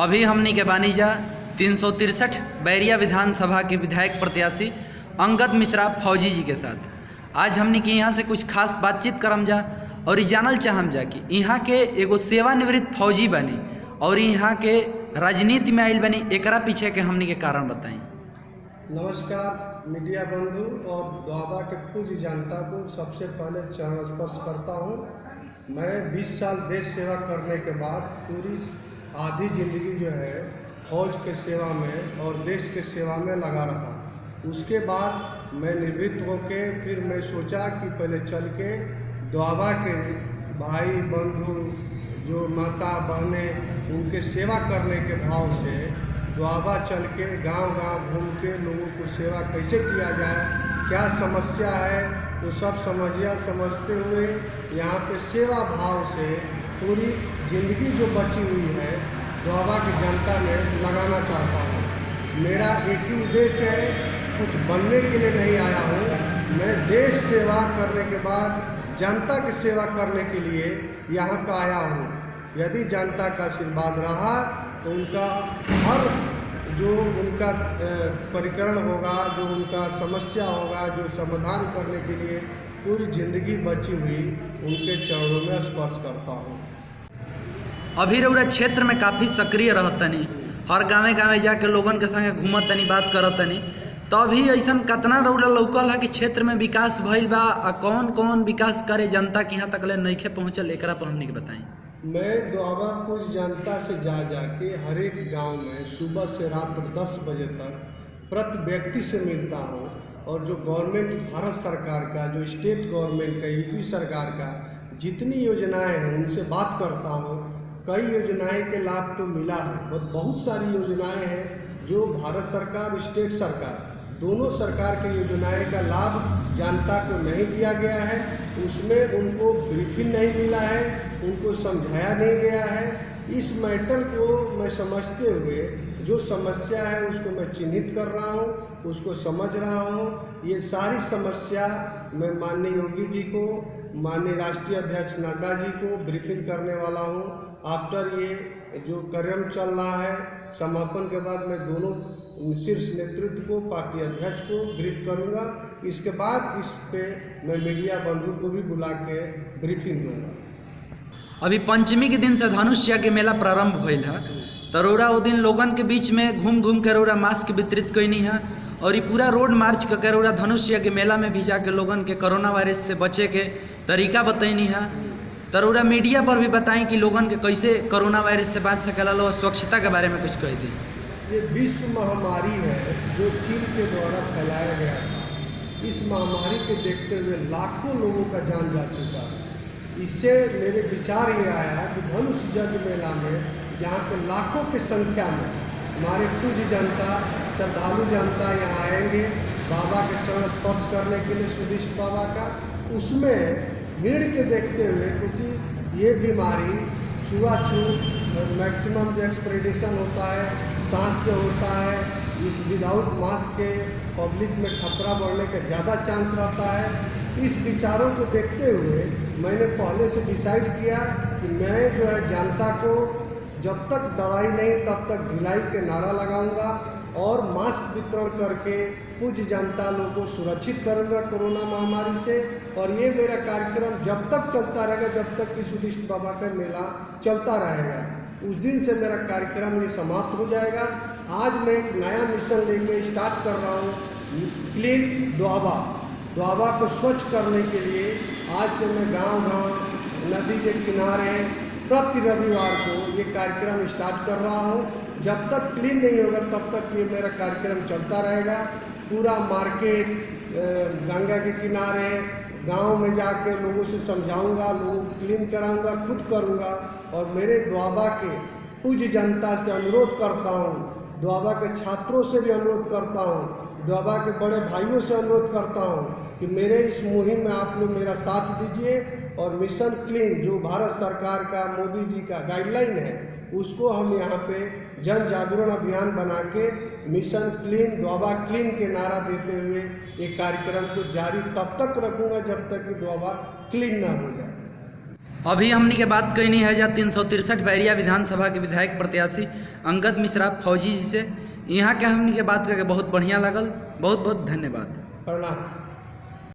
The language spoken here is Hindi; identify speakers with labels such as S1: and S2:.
S1: अभी हमनी के बानीजा 363 बैरिया विधानसभा के विधायक प्रत्याशी अंगद मिश्रा फौजी जी के साथ आज हमनी के यहाँ से कुछ खास बातचीत करम जा और जानल चाहम जा कि यहाँ के एगो सेवानिवृत्त फौजी बनी और यहाँ के राजनीति में आयल बनी, एकरा पीछे के हमनी के कारण बताई।
S2: नमस्कार मीडिया बंधु और द्वाबा के पूज्य जनता को सबसे पहले चरण स्पर्श करता हूँ। मैं 20 साल देश सेवा करने के बाद पूरी आधी जिंदगी जो है फौज के सेवा में और देश के सेवा में लगा रहा। उसके बाद मैं निवृत्त होके फिर मैं सोचा कि पहले चल के द्वाबा के भाई बंधु जो माता बहनें उनके सेवा करने के भाव से द्वाबा चल के गांव-गांव घूम के लोगों को सेवा कैसे किया जाए, क्या समस्या है वो सब समझते हुए यहाँ पे सेवा भाव से पूरी ज़िंदगी जो बची हुई है द्वाबा की जनता में लगाना चाहता हूँ। मेरा एक ही उद्देश्य है, कुछ बनने के लिए नहीं आया हूँ। मैं देश सेवा करने के बाद जनता की सेवा करने के लिए यहाँ पे आया हूँ। यदि जनता का आशीर्वाद रहा तो उनका हर जो उनका परिकरण होगा, जो उनका समस्या होगा, जो समाधान करने के लिए पूरी ज़िंदगी बची हुई उनके चरणों में स्पर्श करता हूँ।
S1: अभी रउरा क्षेत्र में काफ़ी सक्रिय रहतनी, हर गाँवे गाँवे जाके लोगन के संगे घूमतनी, बात करतनी, तो अभी ऐसा कतना रउरा लौकल है कि क्षेत्र में विकास भइल बा, कौन कौन विकास करे जनता के यहाँ तक ले नइखे पहुँचल, एकरा पर हमनी के बताई।
S2: मैं द्वाबा कुछ जनता से जा के हर एक गांव में सुबह से रात 10 बजे तक प्रति व्यक्ति से मिलता हूं और जो गवर्नमेंट भारत सरकार का, जो स्टेट गवर्नमेंट का, यूपी सरकार का जितनी योजनाएं हैं उनसे बात करता हूं। कई योजनाएं के लाभ तो मिला है, बहुत सारी योजनाएं हैं जो भारत सरकार, स्टेट सरकार दोनों सरकार की योजनाएं का लाभ जनता को नहीं दिया गया है। उसमें उनको ब्रीफिंग नहीं मिला है, उनको समझाया नहीं गया है। इस मैटर को मैं समझते हुए जो समस्या है उसको मैं चिन्हित कर रहा हूँ, उसको समझ रहा हूँ। ये सारी समस्या मैं माननीय योगी जी को, माननीय राष्ट्रीय अध्यक्ष नड्डा जी को ब्रीफिंग करने वाला हूँ। आफ्टर ये जो कार्यक्रम चल रहा है समापन के बाद मैं दोनों शीर्ष नेतृत्व को, पार्टी अध्यक्ष को ब्रीफ करूंगा। इसके बाद इस पे मैं मीडिया बंधु को भी बुला के ब्रीफिंग दूंगा।
S1: अभी पंचमी के दिन से धनुष्या के मेला प्रारंभ भइल है, तो रउरा वो दिन लोगन के बीच में घूम घूम के रउरा मास्क वितरित कैनी है और ये पूरा रोड मार्च करके रउरा धनुष्या के मेला में भी जाके लोगन के कोरोना वायरस से बचे के तरीका बतैनी है। तो रउरा मीडिया पर भी बताएं कि लोगन के कैसे कोरोना वायरस से बच सकेला, लो स्वच्छता के बारे में कुछ कह दी।
S2: ये विश्व महामारी है जो चीन के द्वारा फैलाया गया है। इस महामारी के देखते हुए लाखों लोगों का जान जा चुका है। इससे मेरे विचार ये आया है कि धनुष यज्ञ मेला में जहाँ पे लाखों की संख्या में हमारे पूज्य जनता, श्रद्धालु जनता यहाँ आएंगे बाबा के चरण स्पर्श करने के लिए, सुदिष्ट बाबा का, उसमें भीड़ के देखते हुए, क्योंकि ये बीमारी छुआछूत मैक्सिमम जो एक्सप्रेडेशन होता है सांस से होता है, इस विदाउट मास्क के पब्लिक में खतरा बढ़ने का ज़्यादा चांस रहता है। इस विचारों को देखते हुए मैंने पहले से डिसाइड किया कि मैं जो है जनता को जब तक दवाई नहीं तब तक ढिलाई के नारा लगाऊंगा और मास्क वितरण करके कुछ जनता लोगों को सुरक्षित करूंगा कोरोना महामारी से। और ये मेरा कार्यक्रम जब तक चलता रहेगा, जब तक कि सुदिष्ट बाबा का मेला चलता रहेगा। उस दिन से मेरा कार्यक्रम ये समाप्त हो जाएगा। आज मैं एक नया मिशन लेके स्टार्ट कर रहा हूँ, क्लीन द्वाबा। द्वाबा को स्वच्छ करने के लिए आज से मैं गांव-गांव, नदी के किनारे प्रति रविवार को ये कार्यक्रम स्टार्ट कर रहा हूँ। जब तक क्लीन नहीं होगा तब तक ये मेरा कार्यक्रम चलता रहेगा। पूरा मार्केट, गंगा के किनारे, गांव में जाके लोगों से समझाऊंगा, लोगों को क्लीन कराऊंगा, खुद करूंगा। और मेरे द्वाबा के पूज्य जनता से अनुरोध करता हूं, द्वाबा के छात्रों से भी अनुरोध करता हूं, द्वाबा के बड़े भाइयों से अनुरोध करता हूं कि मेरे इस मुहिम में आप लोग मेरा साथ दीजिए और मिशन क्लीन जो भारत सरकार का, मोदी जी का गाइडलाइन है, उसको हम यहाँ पे जन जागरण अभियान बना के मिशन क्लीन, द्वाबा क्लीन के नारा देते हुए एक कार्यक्रम को जारी तब तक रखूँगा जब तक कि द्वाबा क्लीन ना हो जाए।
S1: अभी हमनी के बात कैनी है जा 363 बैरिया विधानसभा के विधायक प्रत्याशी अंगद मिश्रा फौजी जी से। यहाँ के हमनी के बात करके बहुत बढ़िया लगल। बहुत बहुत धन्यवाद।
S2: प्रणाम।